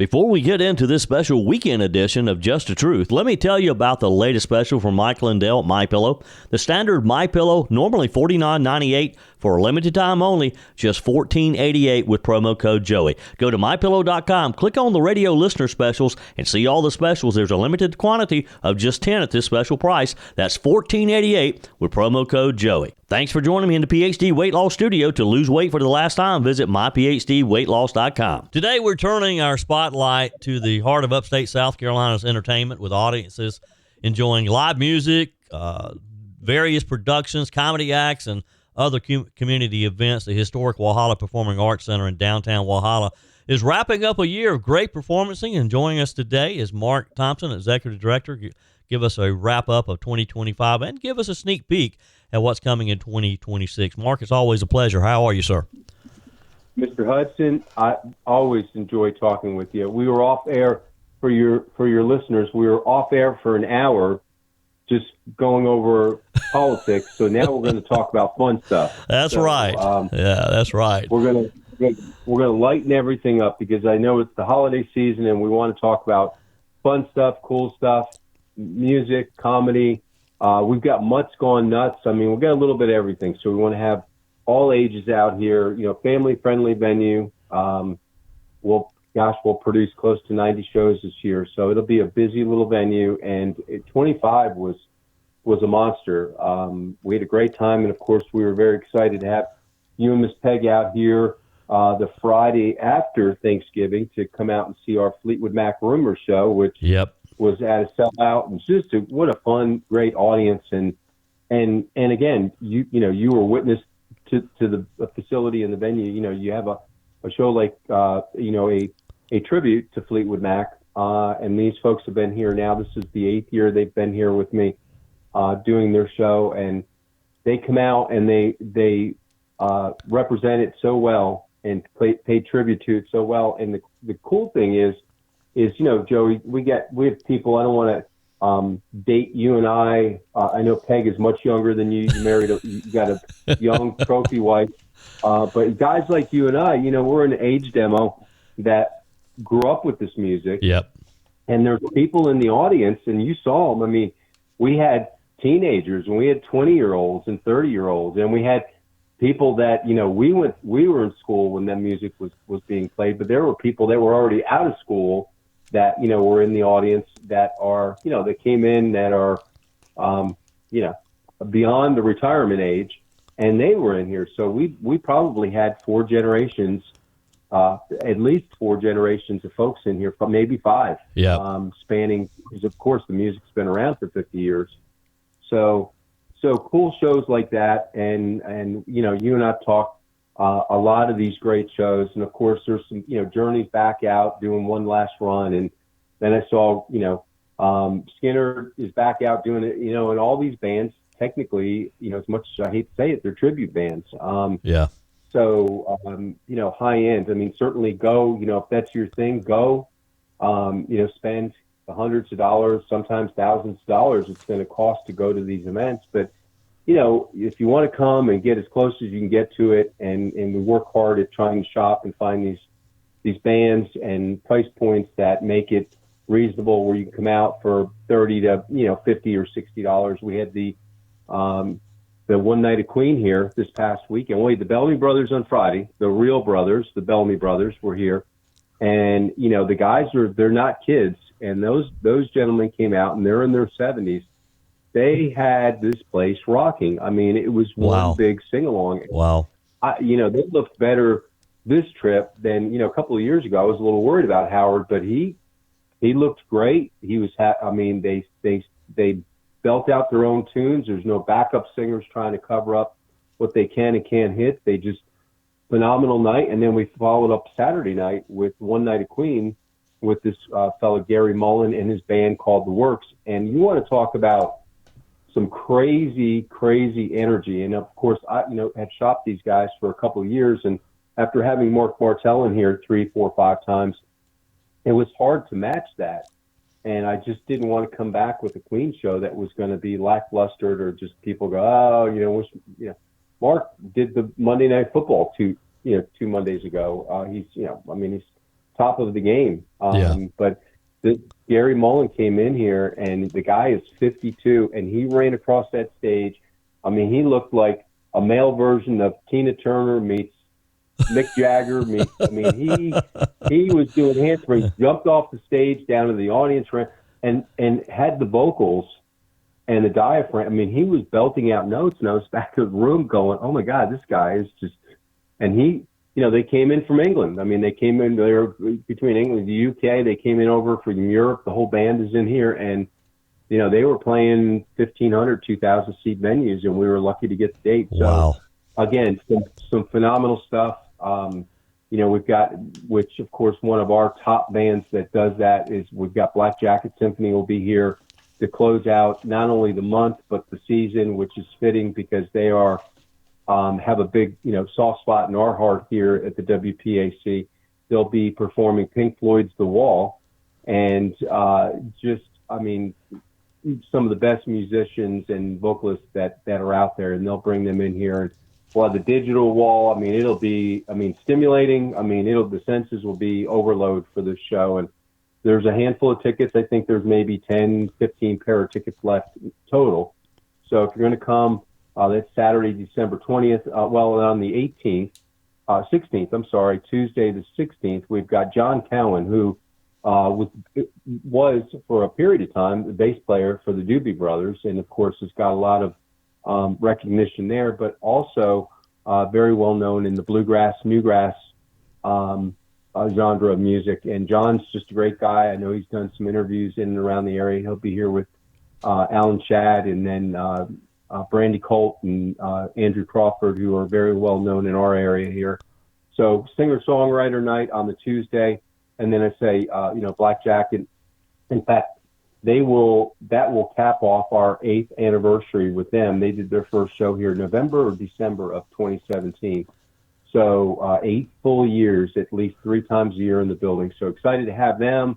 Before we get into this special weekend edition of Just the Truth, let me tell you about the latest special from Mike Lindell at MyPillow. The standard MyPillow, normally $49.98, for a limited time only, just $14.88 with promo code Joey. Go to MyPillow.com, click on the radio listener specials, and see all the specials. There's a limited quantity of just 10 at this special price. That's $14.88 with promo code Joey. Thanks for joining me in the PhD Weight Loss Studio. To lose weight for the last time, visit myphdweightloss.com. Today, we're turning our spotlight to the heart of upstate South Carolina's entertainment, with audiences enjoying live music, various productions, comedy acts, and other community events. The historic Walhalla Performing Arts Center in downtown Walhalla is wrapping up a year of great performing, and joining us today is Mark Thompson, Executive Director. Give us a wrap-up of 2025 and give us a sneak peek at what's coming in 2026. Mark, it's always a pleasure. How are you, sir? Mr. Hudson, I always enjoy talking with you. We were off air for your listeners. We were off air for an hour just going over politics. So now we're going to talk about fun stuff. That's right. Yeah, that's right. We're going to lighten everything up because I know it's the holiday season and we want to talk about fun stuff, cool stuff, music, comedy. We've got Mutts Gone Nuts. I mean, we've got a little bit of everything. So we want to have all ages out here, family-friendly venue. We'll produce close to 90 shows this year. So it'll be a busy little venue. And 25 was a monster. We had a great time. And, of course, we were very excited to have you and Miss Peg out here the Friday after Thanksgiving to come out and see our Fleetwood Mac Rumor show, which was at a sellout. And just what a fun, great audience. And again, you were witness to the facility and the venue. You have a show like, a tribute to Fleetwood Mac. And these folks have been here now. This is the 8th year they've been here with me doing their show. And they come out and they represent it so well and pay tribute to it so well. And the cool thing is, Joey, we have people, I don't want to date you and I know Peg is much younger than you. You got a young trophy wife. But guys like you and I, we're an age demo that grew up with this music. Yep. And there's people in the audience, and you saw them. I mean, we had teenagers, and we had 20-year-olds and 30-year-olds, and we had people that, we were in school when that music was being played, but there were people that were already out of school that, were in the audience that are, that came in that are, beyond the retirement age, and they were in here. So we probably had 4 generations, at least 4 generations of folks in here, maybe 5, spanning, because of course the music's been around for 50 years. So cool shows like that. And you and I've talked a lot of these great shows. And of course there's some, Journey's back out doing one last run. And then I saw, Skinner is back out doing it, and all these bands, technically, as much as I hate to say it, they're tribute bands. So, high end, I mean, certainly go, if that's your thing, go, spend the hundreds of dollars, sometimes thousands of dollars it's going to cost to go to these events. But, if you want to come and get as close as you can get to it, and we work hard at trying to shop and find these bands and price points that make it reasonable, where you can come out for $30 to, $50 or $60. We had the One Night of Queen here this past weekend. Wait, the Bellamy Brothers on Friday, the real brothers, the Bellamy Brothers were here. And, the guys they're not kids. And those gentlemen came out and they're in their 70s. They had this place rocking. I mean, it was one big sing-along. Wow. They looked better this trip than, a couple of years ago. I was a little worried about Howard, but he looked great. He was, they belt out their own tunes. There's no backup singers trying to cover up what they can and can't hit. They just, phenomenal night. And then we followed up Saturday night with One Night of Queen with this fellow Gary Mullen and his band called The Works. And you want to talk about some crazy, crazy energy. And of course, I, had shopped these guys for a couple of years. And after having Mark Martell in here 3, 4, 5 times, it was hard to match that. And I just didn't want to come back with a Queen show that was going to be lackluster or just people go, Mark did the Monday Night Football two Mondays ago. He's top of the game. But Gary Mullen came in here, and the guy is 52, and he ran across that stage. I mean, he looked like a male version of Tina Turner meets Mick Jagger meets. I mean, he was doing handsprings, jumped off the stage down to the audience, and had the vocals and the diaphragm. I mean, he was belting out notes, and I was back in the room going, "Oh my God, this guy is just." And he, they came in from England. I mean, they came in. They were between England and the UK. They came in over from Europe. The whole band is in here, and they were playing 1,500, 2,000 seat venues, and we were lucky to get the date. Wow. So, again, some phenomenal stuff. We've got, which of course one of our top bands that does that is we've got Black Jacket Symphony will be here to close out not only the month but the season, which is fitting because they are have a big soft spot in our heart here at the WPAC. They'll be performing Pink Floyd's The Wall, and some of the best musicians and vocalists that are out there, and they'll bring them in here. And we'll have the digital wall. I mean, it'll be, stimulating. I mean, the senses will be overload for this show. And there's a handful of tickets. I think there's maybe 10, 15 pair of tickets left total. So if you're going to come, that's Saturday, December 20th. On the 16th, Tuesday the 16th, we've got John Cowan, who was for a period of time the bass player for the Doobie Brothers, and of course has got a lot of recognition there, but also very well known in the bluegrass, newgrass genre of music. And John's just a great guy. I know he's done some interviews in and around the area. He'll be here with Alan Shadd and then Brandy Colt and Andrew Crawford, who are very well known in our area here. So singer-songwriter night on the Tuesday. And then I say, Black Jacket. In fact, that will cap off our 8th anniversary with them. They did their first show here November or December of 2017. So 8 full years, at least 3 times a year in the building. So excited to have them.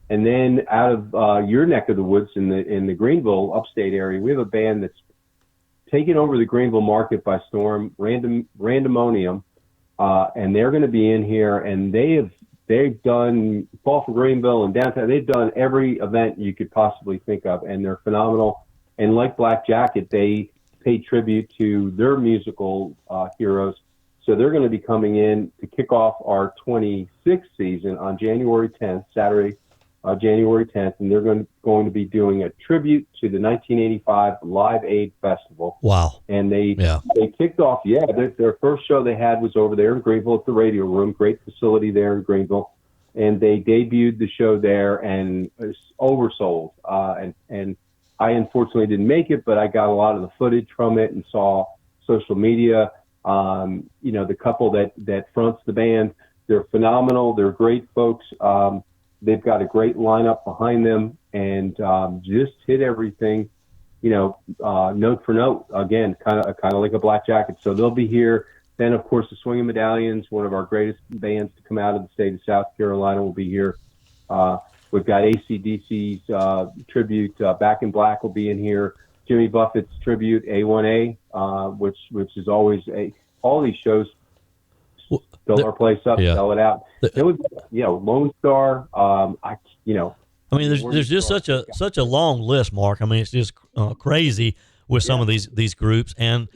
And then out of your neck of the woods in the Greenville Upstate area, we have a band that's taken over the Greenville market by storm, Randomonium, and they're going to be in here, and they've done Fall for Greenville and downtown. They've done every event you could possibly think of, and they're phenomenal. And like Black Jacket, they pay tribute to their musical heroes. So they're going to be coming in to kick off our 26th season on January 10th, Saturday, January 10th, and they're going to be doing a tribute to the 1985 Live Aid Festival. Wow. And they kicked off, their first show they had was over there in Greenville at the Radio Room, great facility there in Greenville. And they debuted the show there, and it was oversold. And I unfortunately didn't make it, but I got a lot of the footage from it and saw social media. The couple that fronts the band, they're phenomenal. They're great folks. They've got a great lineup behind them, and just hit everything, note for note. Again, kind of like a Black Jacket. So they'll be here. Then, of course, the Swinging Medallions, one of our greatest bands to come out of the state of South Carolina, will be here. We've got AC/DC's tribute. Back in Black will be in here. Jimmy Buffett's tribute, A1A, which is always all these shows. Fill our place up, sell it out. It was, Lone Star. There's just such a long list, Mark. I mean, it's just crazy with some of these groups. And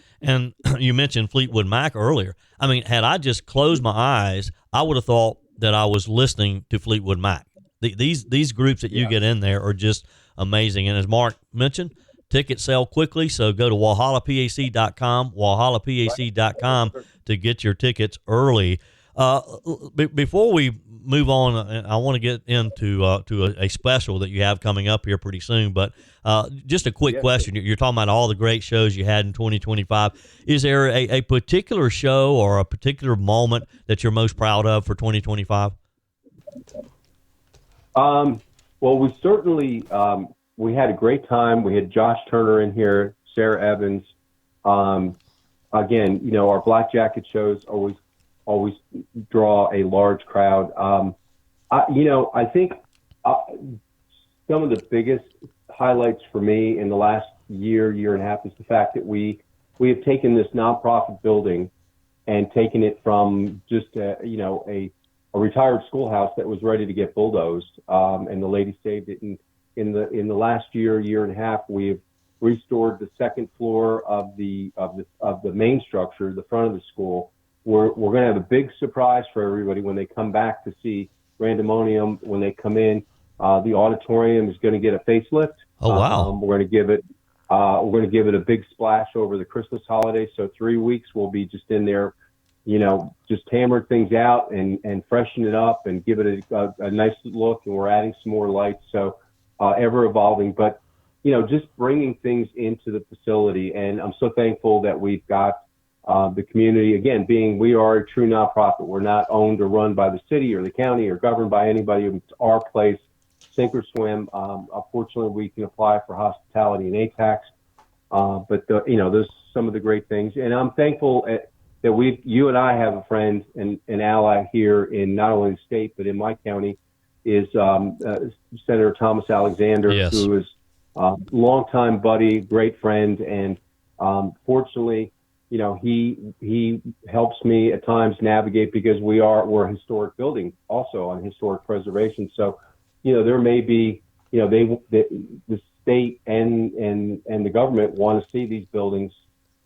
you mentioned Fleetwood Mac earlier. I mean, had I just closed my eyes, I would have thought that I was listening to Fleetwood Mac. These groups that you get in there are just amazing. And as Mark mentioned, tickets sell quickly, so go to WalhallaPAC.com, WalhallaPAC.com to get your tickets early. Before we move on, I want to get into a special that you have coming up here pretty soon. But just a quick question: you're talking about all the great shows you had in 2025. Is there a particular show or a particular moment that you're most proud of for 2025? Well, we certainly. We had a great time. We had Josh Turner in here, Sarah Evans. Again, our Black Jacket shows always draw a large crowd. I think some of the biggest highlights for me in the last year and a half is the fact that we have taken this nonprofit building and taken it from just a retired schoolhouse that was ready to get bulldozed, and the lady saved it. And in the last year and a half, we've restored the second floor of the main structure, the front of the school. We're going to have a big surprise for everybody when they come back to see Randemonium. When they come in, the auditorium is going to get a facelift. Oh wow! We're going to give it a big splash over the Christmas holiday. So 3 weeks we'll be just in there, just hammering things out and freshen it up and give it a nice look. And we're adding some more lights. So ever evolving, but just bringing things into the facility. And I'm so thankful that we've got the community, again, we are a true nonprofit. We're not owned or run by the city or the county or governed by anybody. It's our place, sink or swim. Unfortunately, we can apply for hospitality and ATAX. But those are some of the great things. And I'm thankful that you and I have a friend and an ally here in not only the state, but in my county is Senator Thomas Alexander, yes. who is longtime buddy, great friend. And fortunately, he helps me at times navigate because we're a historic building also on historic preservation. So, there may be, the state and the government want to see these buildings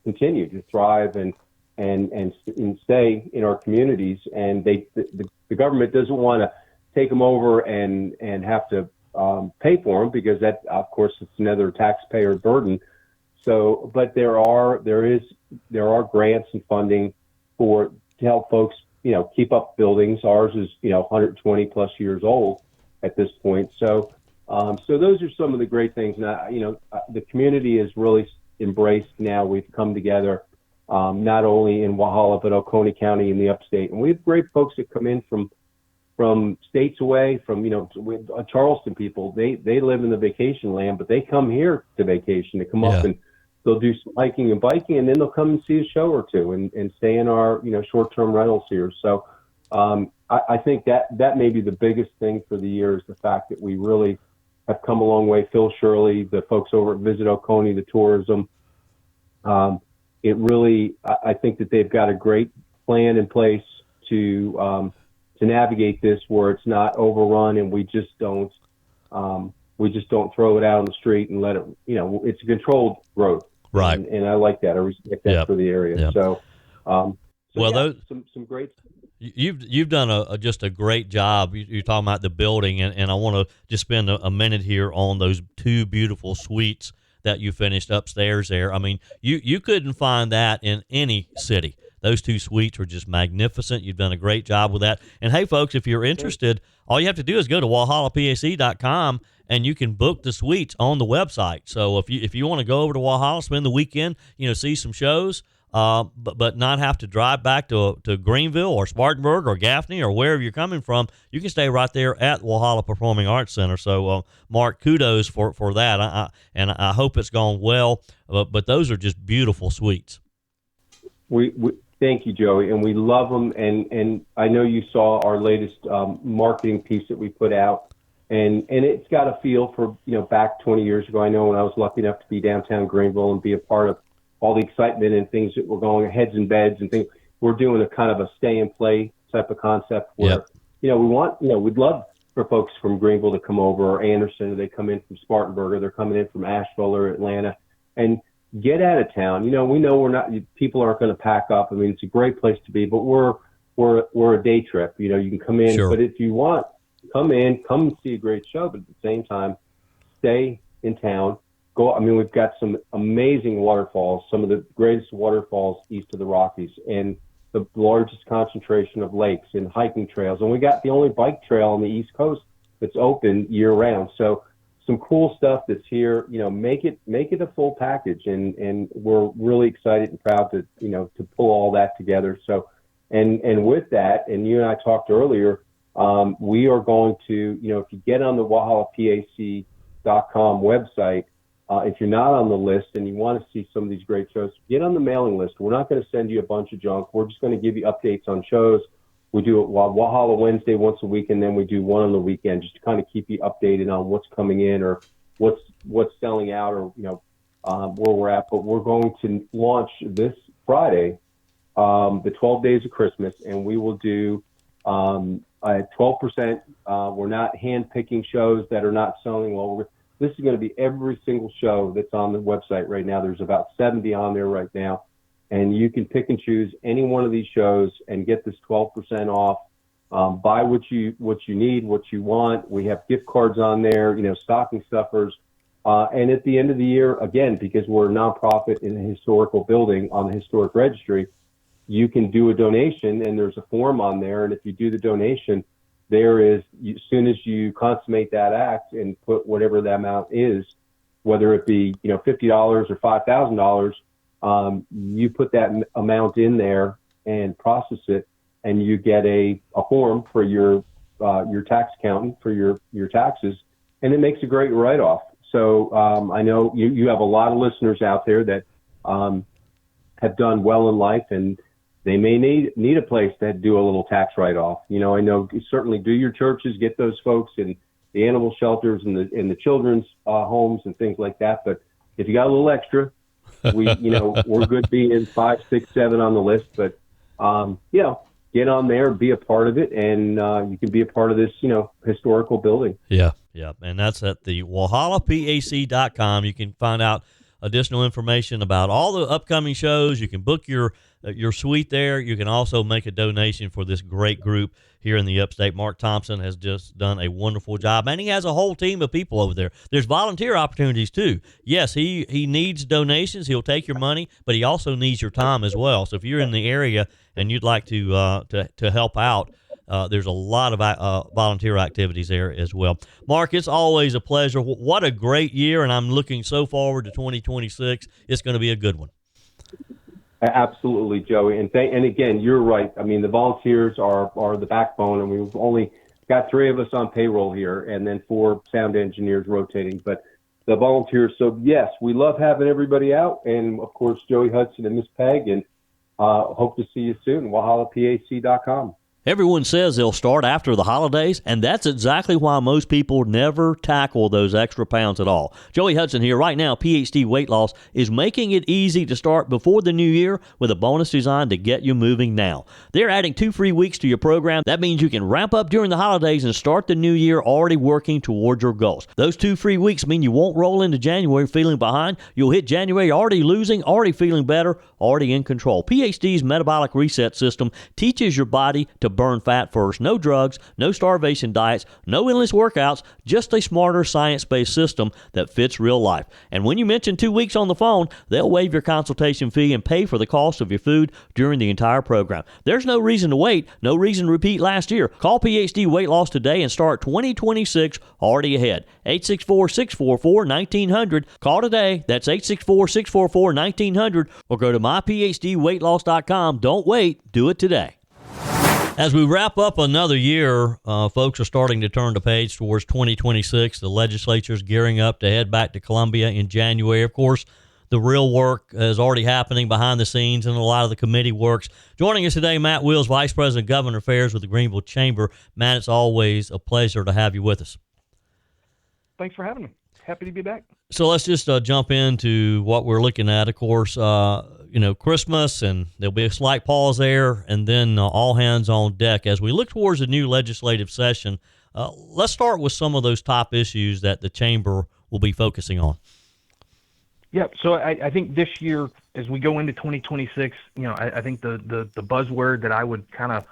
continue to thrive and stay in our communities. And the government doesn't want to take them over and have to pay for them because that, of course, it's another taxpayer burden. So, but there are grants and funding to help folks, keep up buildings. Ours is, 120 plus years old at this point. So, so those are some of the great things. And, the community is really embraced now. We've come together, not only in Walhalla, but Oconee County in the Upstate. And we have great folks that come in from states away, from, Charleston people. They live in the vacation land, but they come here to vacation, to come up and they'll do some hiking and biking, and then they'll come and see a show or two and stay in our, short-term rentals here. So I think that may be the biggest thing for the year is the fact that we really have come a long way. Phil Shirley, the folks over at Visit Oconee, the tourism, it really, I think that they've got a great plan in place to navigate this where it's not overrun and we just don't throw it out on the street and let it, it's a controlled growth. Right. And I like that. I respect that for the area. Yep. So, those, some great. You've done just a great job. You're talking about the building, and I want to just spend a minute here on those two beautiful suites that you finished upstairs there. I mean, you couldn't find that in any city. Those two suites were just magnificent. You've done a great job with that. And hey, folks, if you're interested, all you have to do is go to walhallapac.com and you can book the suites on the website. So if you want to go over to Walhalla, spend the weekend, see some shows, but not have to drive back to Greenville or Spartanburg or Gaffney or wherever you're coming from, you can stay right there at Walhalla Performing Arts Center. So, Mark, kudos for that. I hope it's gone well. But those are just beautiful suites. We thank you, Joey, and we love them. And I know you saw our latest marketing piece that we put out. And it's got a feel for, back 20 years ago. I know when I was lucky enough to be downtown Greenville and be a part of all the excitement and things that were going, heads and beds and things. We're doing a kind of a stay and play type of concept where, we'd love for folks from Greenville to come over, or Anderson, or they come in from Spartanburg, or they're coming in from Asheville or Atlanta, and get out of town. We know people aren't going to pack up. I mean, it's a great place to be, but we're a day trip. You can come in, sure. But if you want, come and see a great show, but at the same time, stay in town. We've got some amazing waterfalls, some of the greatest waterfalls east of the Rockies, and the largest concentration of lakes and hiking trails. And we got the only bike trail on the East Coast that's open year round. So some cool stuff that's here, make it a full package. And we're really excited and proud to pull all that together. So, and with that, and you and I talked earlier, we are going to, if you get on the WalhallaPAC.com website, if you're not on the list and you want to see some of these great shows, get on the mailing list. We're not going to send you a bunch of junk. We're just going to give you updates on shows. We do Walhalla Wednesday once a week, and then we do one on the weekend just to kind of keep you updated on what's coming in or what's selling out or, where we're at. But we're going to launch this Friday, the 12 Days of Christmas, and we will do At 12%, we're not hand-picking shows that are not selling well. This is going to be every single show that's on the website right now. There's about 70 on there right now. And you can pick and choose any one of these shows and get this 12% off. Buy what you need, what you want. We have gift cards on there, stocking stuffers. And at the end of the year, again, because we're a nonprofit in a historical building on the historic registry, you can do a donation, and there's a form on there. And if you do the donation, as soon as you consummate that act and put whatever that amount is, whether it be $50 or $5,000, you put that amount in there and process it, and you get a form for your tax accountant for your taxes, and it makes a great write-off. So I know you have a lot of listeners out there that have done well in life, and they may need a place to do a little tax write-off. I know certainly do your churches, get those folks in the animal shelters and the children's homes and things like that. But if you got a little extra, we're good being 5, 6, 7 on the list. But get on there, be a part of it, and you can be a part of this historical building. Yeah, and that's at the WalhallaPAC.com. You can find out additional information about all the upcoming shows. You can book your suite there. You can also make a donation for this great group here in the Upstate. Mark Thompson has just done a wonderful job, and he has a whole team of people over there. There's volunteer opportunities too. Yes, he needs donations. He'll take your money, but he also needs your time as well. So if you're in the area and you'd like to help out, there's a lot of volunteer activities there as well. Mark, it's always a pleasure. What a great year, and I'm looking so forward to 2026. It's going to be a good one. Absolutely, Joey. And again, you're right. I mean, the volunteers are the backbone, and we've only got 3 of us on payroll here, and then 4 sound engineers rotating. But the volunteers, so yes, we love having everybody out, and of course, Joey Hudson and Miss Peg, and hope to see you soon. WalhallaPAC.com. Everyone says they'll start after the holidays, and that's exactly why most people never tackle those extra pounds at all. Joey Hudson here. Right now, PhD Weight Loss is making it easy to start before the new year with a bonus designed to get you moving now. They're adding 2 free weeks to your program. That means you can ramp up during the holidays and start the new year already working toward your goals. Those 2 free weeks mean you won't roll into January feeling behind. You'll hit January already losing, already feeling better, already in control. PhD's metabolic reset system teaches your body to burn fat first. No drugs, no starvation diets, no endless workouts, just a smarter science-based system that fits real life. And when you mention 2 weeks on the phone, they'll waive your consultation fee and pay for the cost of your food during the entire program. There's no reason to wait, no reason to repeat last year. Call PhD Weight Loss today and start 2026 already ahead. 864-644-1900. Call today. That's 864-644-1900, or go to myphdweightloss.com. Don't wait. Do it today. As we wrap up another year, folks are starting to turn the page towards 2026. The legislature is gearing up to head back to Columbia in January. Of course, the real work is already happening behind the scenes, and a lot of the committee works. Joining us today, Matt Wills, Vice President of Government Affairs with the Greenville Chamber. Matt, it's always a pleasure to have you with us. Thanks for having me. Happy to be back. So let's just jump into what we're looking at. Of course, Christmas, and there'll be a slight pause there, and then all hands on deck as we look towards the new legislative session. Let's start with some of those top issues that the Chamber will be focusing on. Yeah, so I think this year, as we go into 2026, I think the buzzword that I would kind of,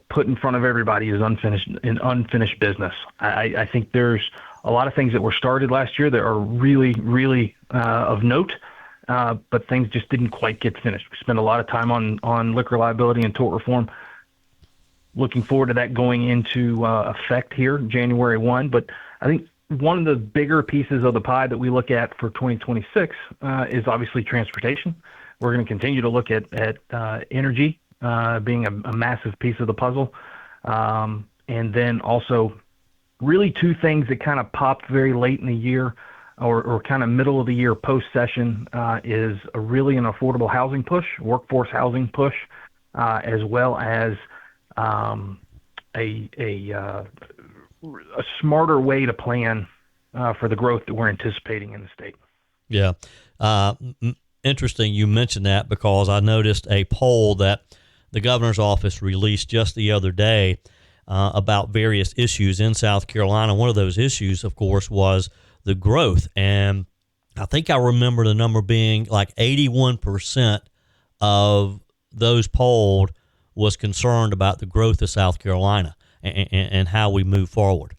put in front of everybody is unfinished business. I think there's a lot of things that were started last year that are really, really of note, but things just didn't quite get finished. We spent a lot of time on liquor liability and tort reform. Looking forward to that going into effect here January 1. But I think one of the bigger pieces of the pie that we look at for 2026 is obviously transportation. We're going to continue to look at energy being a massive piece of the puzzle. And then also really 2 things that kind of popped very late in the year or kind of middle of the year post-session is really an affordable housing push, workforce housing push, as well as a smarter way to plan for the growth that we're anticipating in the state. Yeah. Interesting you mentioned that, because I noticed a poll that the governor's office released just the other day about various issues in South Carolina. One of those issues, of course, was the growth. And I think I remember the number being like 81% of those polled was concerned about the growth of South Carolina and how we move forward.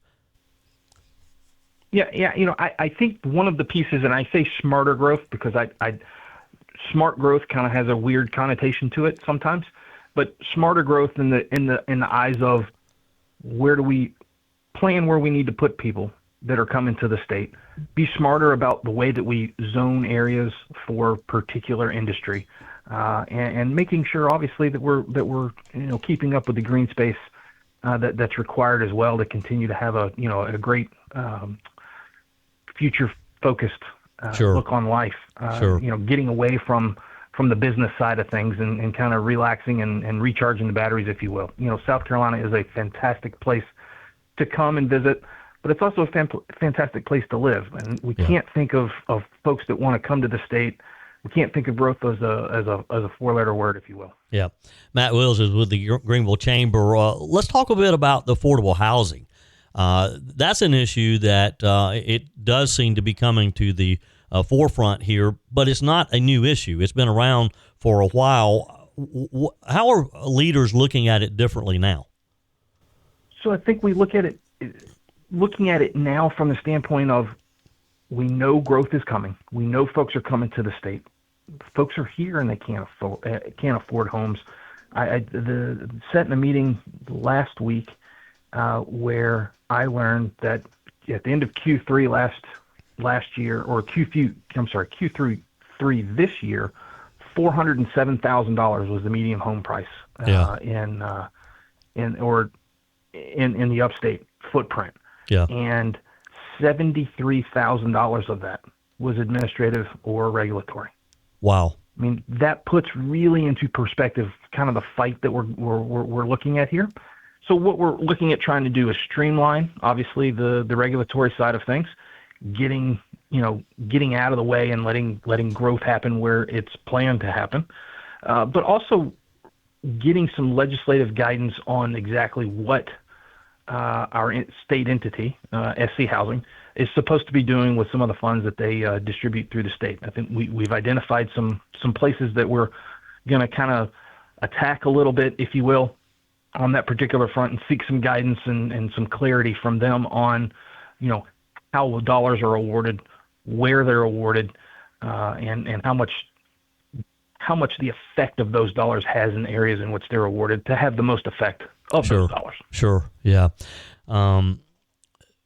Yeah. I think one of the pieces, and I say smarter growth because smart growth kind of has a weird connotation to it sometimes, but smarter growth in the eyes of where do we plan, where we need to put people that are coming to the state, be smarter about the way that we zone areas for particular industry, and making sure obviously that we're keeping up with the green space that's required as well to continue to have a great future focused Sure. look on life. Sure. Getting away from the business side of things and kind of relaxing and recharging the batteries, if you will. South Carolina is a fantastic place to come and visit, but it's also a fantastic place to live. And we can't think of folks that want to come to the state. We can't think of growth as a four-letter word, if you will. Yeah. Matt Wills is with the Greenville Chamber. Let's talk a bit about the affordable housing. That's an issue that it does seem to be coming to the forefront here, but it's not a new issue. It's been around for a while. How are leaders looking at it differently now? So I think we looking at it now from the standpoint of we know growth is coming. We know folks are coming to the state. Folks are here and they can't afford homes. I sat in a meeting last week where I learned that at the end of Q3 last year, or Q3 this year, $407,000 was the median home price in the Upstate footprint. Yeah. And $73,000 of that was administrative or regulatory. Wow. I mean, that puts really into perspective kind of the fight that we're looking at here. So what we're looking at trying to do is streamline, obviously, the regulatory side of things, getting out of the way and letting growth happen where it's planned to happen, but also getting some legislative guidance on exactly what our state entity, SC Housing, is supposed to be doing with some of the funds that they distribute through the state. I think we've identified some places that we're going to kind of attack a little bit, if you will, on that particular front, and seek some guidance and some clarity from them on, how dollars are awarded, where they're awarded, and how much the effect of those dollars has in areas in which they're awarded to have the most effect of those dollars. Sure. Yeah.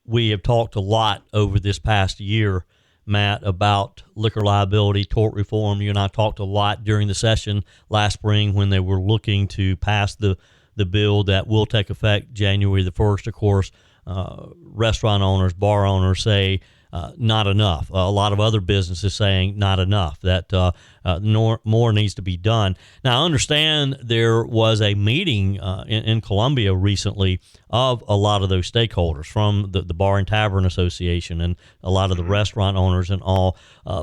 We have talked a lot over this past year, Matt, about liquor liability, tort reform. You and I talked a lot during the session last spring when they were looking to pass the bill that will take effect January the 1st. Of course, restaurant owners, bar owners say not enough. A lot of other businesses saying not enough, that more needs to be done. Now, I understand there was a meeting in Columbia recently of a lot of those stakeholders from the Bar and Tavern Association and a lot of the restaurant owners and all.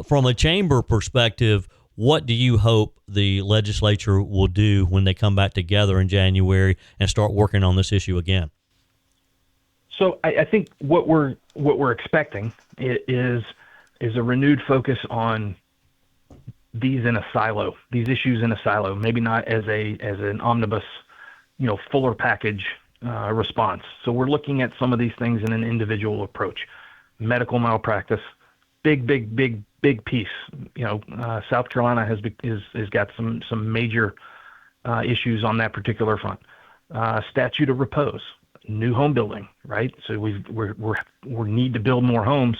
From a chamber perspective, what do you hope the legislature will do when they come back together in January and start working on this issue again? So I think what we're expecting is a renewed focus on these issues in a silo, maybe not as an omnibus, fuller package response. So we're looking at some of these things in an individual approach. Medical malpractice, big piece. South Carolina has got some major issues on that particular front. Statute of repose. New home building, right? So we need to build more homes,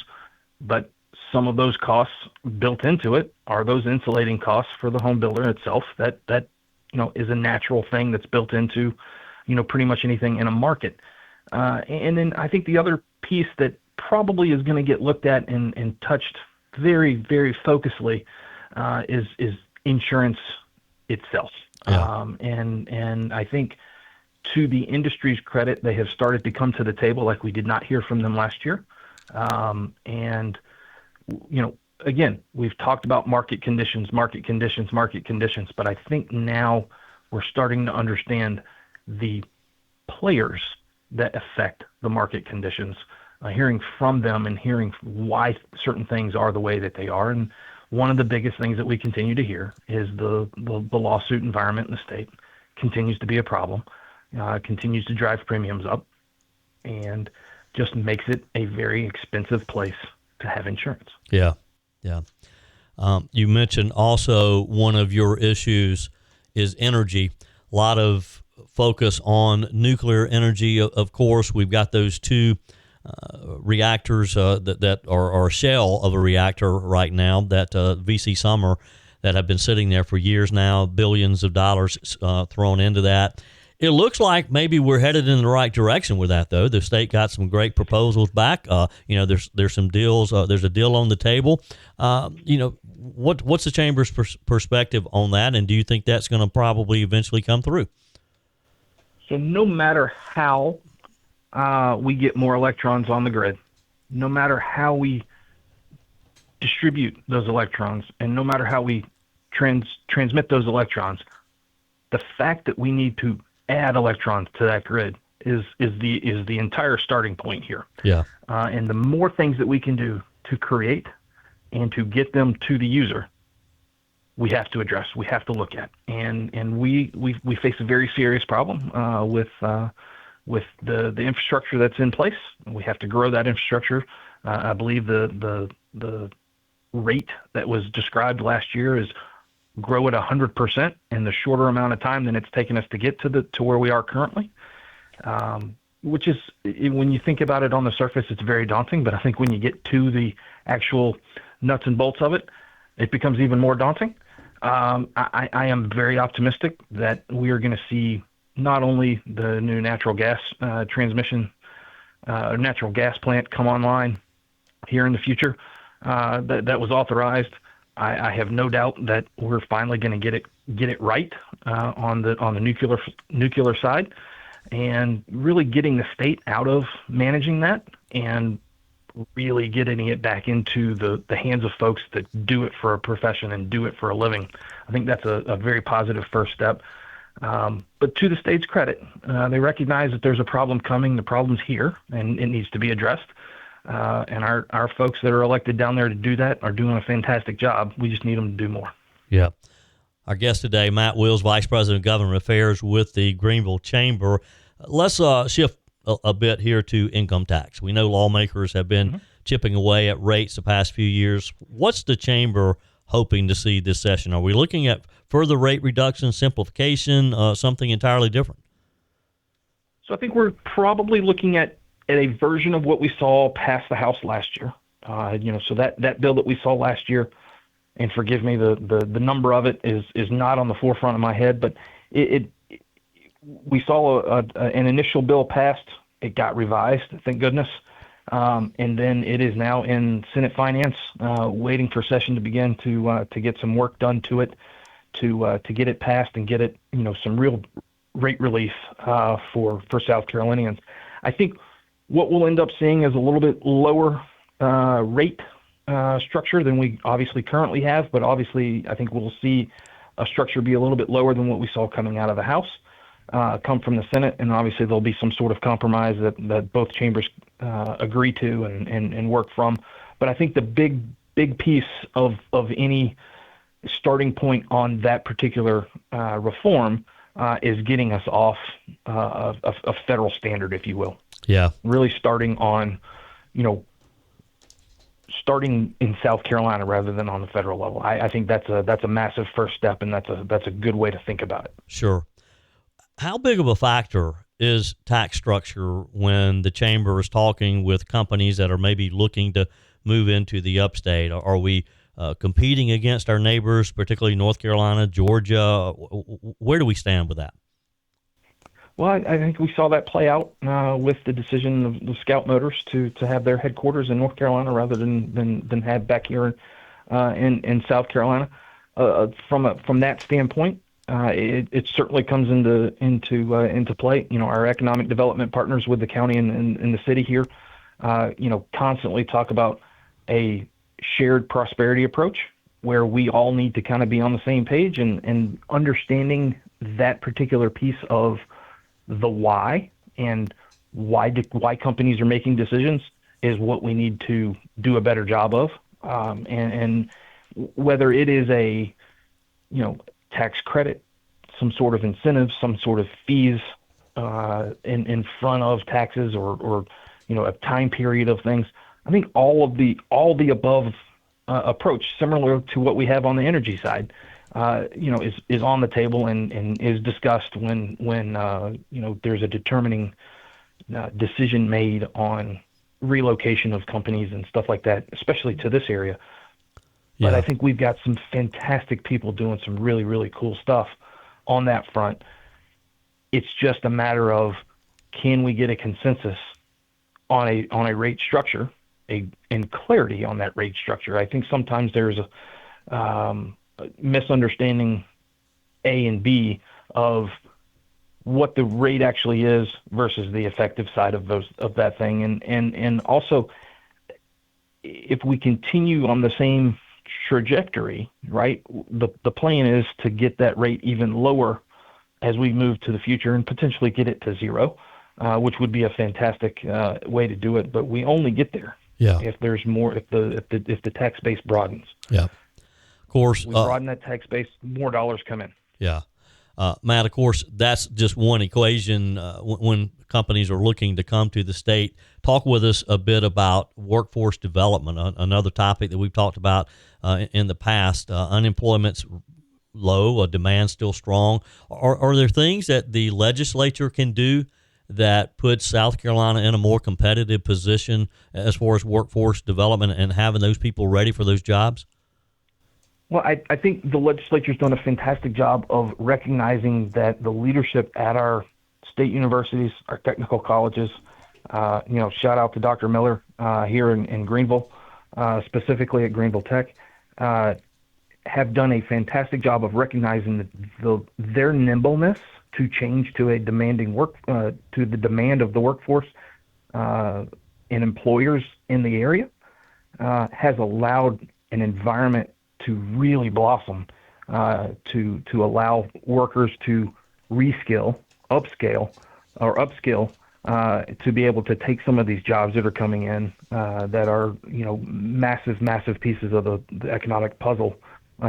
but some of those costs built into it are those insulating costs for the home builder itself. That is a natural thing that's built into pretty much anything in a market. And then I think the other piece that probably is going to get looked at and touched very, very focusedly is insurance itself. Yeah. And I think, to the industry's credit, they have started to come to the table like we did not hear from them last year. And again, we've talked about market conditions, but I think now we're starting to understand the players that affect the market conditions, hearing from them and hearing why certain things are the way that they are. And one of the biggest things that we continue to hear is the lawsuit environment in the state continues to be a problem, continues to drive premiums up, and just makes it a very expensive place to have insurance. Yeah, yeah. You mentioned also one of your issues is energy. A lot of focus on nuclear energy. Of course, we've got those two reactors that are a shell of a reactor right now, that VC Summer, that have been sitting there for years now, billions of dollars thrown into that. It looks like maybe we're headed in the right direction with that, though. The state got some great proposals back. There's some deals. There's a deal on the table. What's the chamber's perspective on that, and do you think that's going to probably eventually come through? So no matter how we get more electrons on the grid, no matter how we distribute those electrons, and no matter how we transmit those electrons, the fact that we need to add electrons to that grid is the entire starting point here. Yeah. And the more things that we can do to create and to get them to the user, we have to address, we have to look at. And we face a very serious problem with the infrastructure that's in place. We have to grow that infrastructure. I believe the rate that was described last year is grow at 100% in the shorter amount of time than it's taken us to get to where we are currently, which is, when you think about it on the surface, it's very daunting. But I think when you get to the actual nuts and bolts of it, it becomes even more daunting. I am very optimistic that we are going to see not only the new natural gas natural gas plant come online here in the future that was authorized. I have no doubt that we're finally going to get it right on the nuclear side, and really getting the state out of managing that and really getting it back into the hands of folks that do it for a profession and do it for a living. I think that's a very positive first step. But to the state's credit, they recognize that there's a problem coming. The problem's here, and it needs to be addressed. And our folks that are elected down there to do that are doing a fantastic job. We just need them to do more. Yeah. Our guest today, Matt Wills, Vice President of Government Affairs with the Greenville Chamber. Let's shift a bit here to income tax. We know lawmakers have been chipping away at rates the past few years. What's the chamber hoping to see this session? Are we looking at further rate reduction, simplification, something entirely different? So I think we're probably looking at a version of what we saw pass the House last year. So that bill that we saw last year, and forgive me, the number of it is not on the forefront of my head, but we saw an initial bill passed. It got revised, thank goodness. And then it is now in Senate Finance, waiting for session to begin to get some work done to it, to get it passed and get it, some real rate relief for South Carolinians. I think what we'll end up seeing is a little bit lower rate structure than we obviously currently have, but obviously I think we'll see a structure be a little bit lower than what we saw coming out of the House, come from the Senate, and obviously there'll be some sort of compromise that both chambers agree to and work from. But I think the big piece of any starting point on that particular reform is getting us off a federal standard, if you will. Yeah. Really starting in South Carolina rather than on the federal level. I think that's a massive first step, and that's a good way to think about it. Sure. How big of a factor is tax structure when the chamber is talking with companies that are maybe looking to move into the upstate? Are we competing against our neighbors, particularly North Carolina, Georgia? Where do we stand with that? Well, I think we saw that play out with the decision of the Scout Motors to have their headquarters in North Carolina rather than have back here in South Carolina. From that standpoint, it certainly comes into play. Our economic development partners with the county and the city here, constantly talk about a shared prosperity approach where we all need to kind of be on the same page and understanding that particular piece of the why and why companies are making decisions is what we need to do a better job of. And whether it is a, tax credit, some sort of incentive, some sort of fees in front of taxes, or a time period of things. I think all the above approach, similar to what we have on the energy side, is on the table and is discussed when there's a determining decision made on relocation of companies and stuff like that, especially to this area. But I think we've got some fantastic people doing some really, really cool stuff on that front. It's just a matter of, can we get a consensus on a rate structure, and clarity on that rate structure? I think sometimes there's a misunderstanding A and B of what the rate actually is versus the effective side of that thing. And also, if we continue on the same trajectory, right, the plan is to get that rate even lower as we move to the future and potentially get it to zero, which would be a fantastic way to do it. But we only get there if there's more, if the tax base broadens. Yeah, of course. We broaden that tax base, more dollars come in. Yeah. Matt, of course, that's just one equation when companies are looking to come to the state. Talk with us a bit about workforce development, another topic that we've talked about in the past. Unemployment's low, demand still strong. Are there things that the legislature can do that puts South Carolina in a more competitive position as far as workforce development and having those people ready for those jobs? Well, I think the legislature's done a fantastic job of recognizing that the leadership at our state universities, our technical colleges, shout out to Dr. Miller here in Greenville, specifically at Greenville Tech, have done a fantastic job of recognizing their nimbleness to change to a demanding to the demand of the workforce and employers in the area, has allowed an environment to really blossom, to allow workers to reskill, upskill, to be able to take some of these jobs that are coming in that are massive pieces of the economic puzzle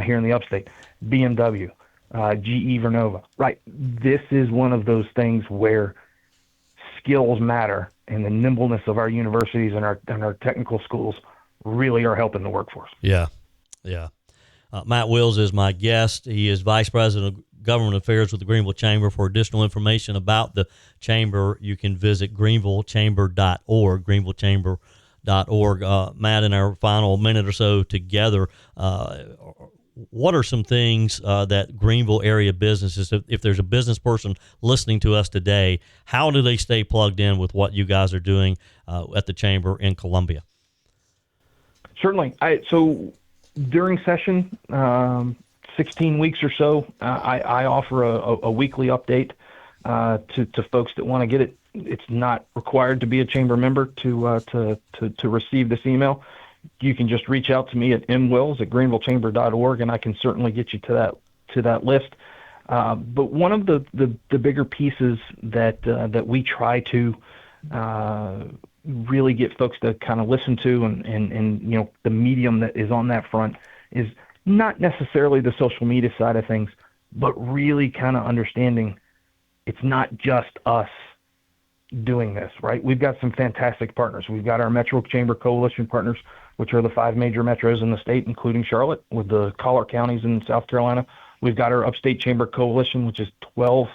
here in the Upstate. BMW, GE Vernova, right? This is one of those things where skills matter, and the nimbleness of our universities and our technical schools really are helping the workforce. Yeah. Matt Wills is my guest. He is Vice President of Government Affairs with the Greenville Chamber. For additional information about the Chamber, you can visit greenvillechamber.org, greenvillechamber.org. Matt, in our final minute or so together, what are some things that Greenville area businesses, if there's a business person listening to us today, how do they stay plugged in with what you guys are doing at the Chamber in Columbia? Certainly. So during session, 16 weeks or so, I offer a weekly update to folks that want to get it. It's not required to be a chamber member to receive this email. You can just reach out to me at mwills@greenvillechamber.org, and I can certainly get you to that list. But one of the bigger pieces that we try to really get folks to kind of listen to, and the medium that is on that front is not necessarily the social media side of things, but really kind of understanding it's not just us doing this, right? We've got some fantastic partners. We've got our Metro Chamber Coalition partners, which are the 5 major metros in the state, including Charlotte, with the collar counties in South Carolina. We've got our Upstate Chamber Coalition, which is 12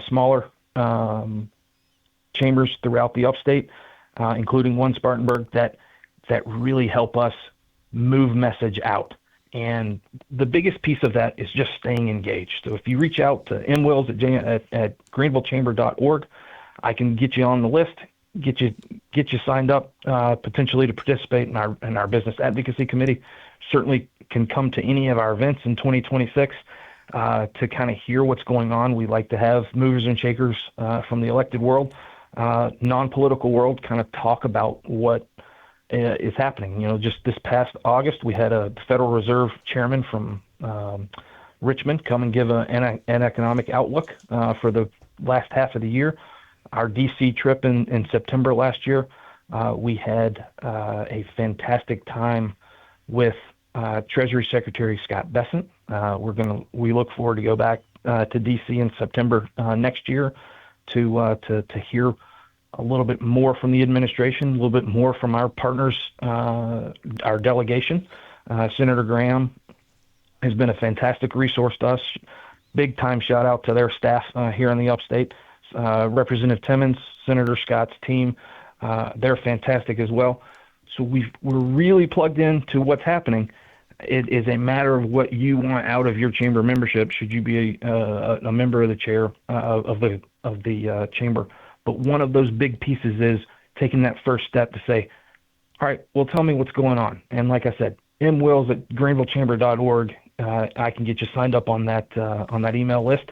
smaller chambers throughout the Upstate, including one Spartanburg, that really help us move message out. And the biggest piece of that is just staying engaged. So if you reach out to mwills at greenvillechamber.org, I can get you on the list, get you signed up, potentially to participate in our business advocacy committee. Certainly can come to any of our events in 2026 to kind of hear what's going on. We like to have movers and shakers from the elected world, non-political world, kind of talk about what is happening. Just this past August, we had a Federal Reserve chairman from Richmond come and give an economic outlook for the last half of the year. Our DC trip in September last year, we had a fantastic time with Treasury Secretary Scott Bessent. We look forward to go back to DC in September next year to hear a little bit more from the administration, a little bit more from our partners, our delegation. Senator Graham has been a fantastic resource to us. Big time shout out to their staff here in the Upstate. Representative Timmons, Senator Scott's team, they're fantastic as well. So we're really plugged into what's happening. It is a matter of what you want out of your chamber membership. Should you be a member of the chair of the chamber? But one of those big pieces is taking that first step to say, all right, well, tell me what's going on. And like I said, mwills@greenvillechamber.org. I can get you signed up on that email list,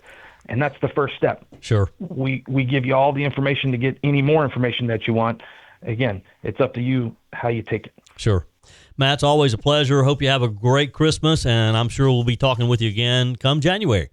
and that's the first step. Sure. We give you all the information to get any more information that you want. Again, it's up to you how you take it. Sure. Matt, it's always a pleasure. Hope you have a great Christmas, and I'm sure we'll be talking with you again come January.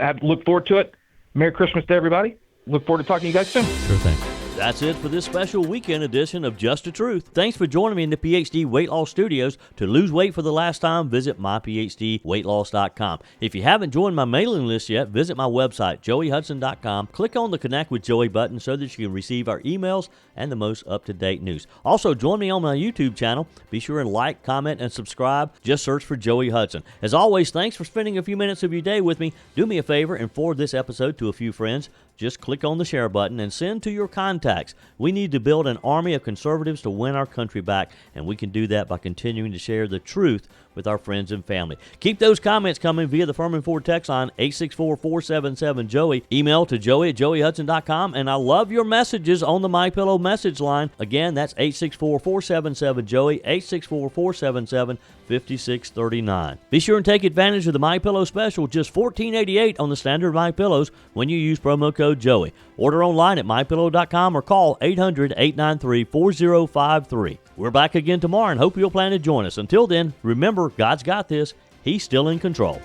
I look forward to it. Merry Christmas to everybody. Look forward to talking to you guys soon. Sure thing. That's it for this special weekend edition of Just the Truth. Thanks for joining me in the PhD Weight Loss Studios. To lose weight for the last time, visit myphdweightloss.com. If you haven't joined my mailing list yet, visit my website, joeyhudson.com. Click on the Connect with Joey button so that you can receive our emails and the most up-to-date news. Also, join me on my YouTube channel. Be sure and like, comment, and subscribe. Just search for Joey Hudson. As always, thanks for spending a few minutes of your day with me. Do me a favor and forward this episode to a few friends. Just click on the share button and send to your contacts. We need to build an army of conservatives to win our country back, and we can do that by continuing to share the truth with our friends and family. Keep those comments coming via the Furman Ford text line 864-477-JOEY. Email to joey@joeyhudson.com, and I love your messages on the MyPillow message line. Again, that's 864-477-JOEY, 864-477-5639. Be sure and take advantage of the MyPillow special, just $14.88 on the standard MyPillows when you use promo code Joey. Order online at mypillow.com or call 800-893-4053. We're back again tomorrow and hope you'll plan to join us. Until then, remember, God's got this. He's still in control.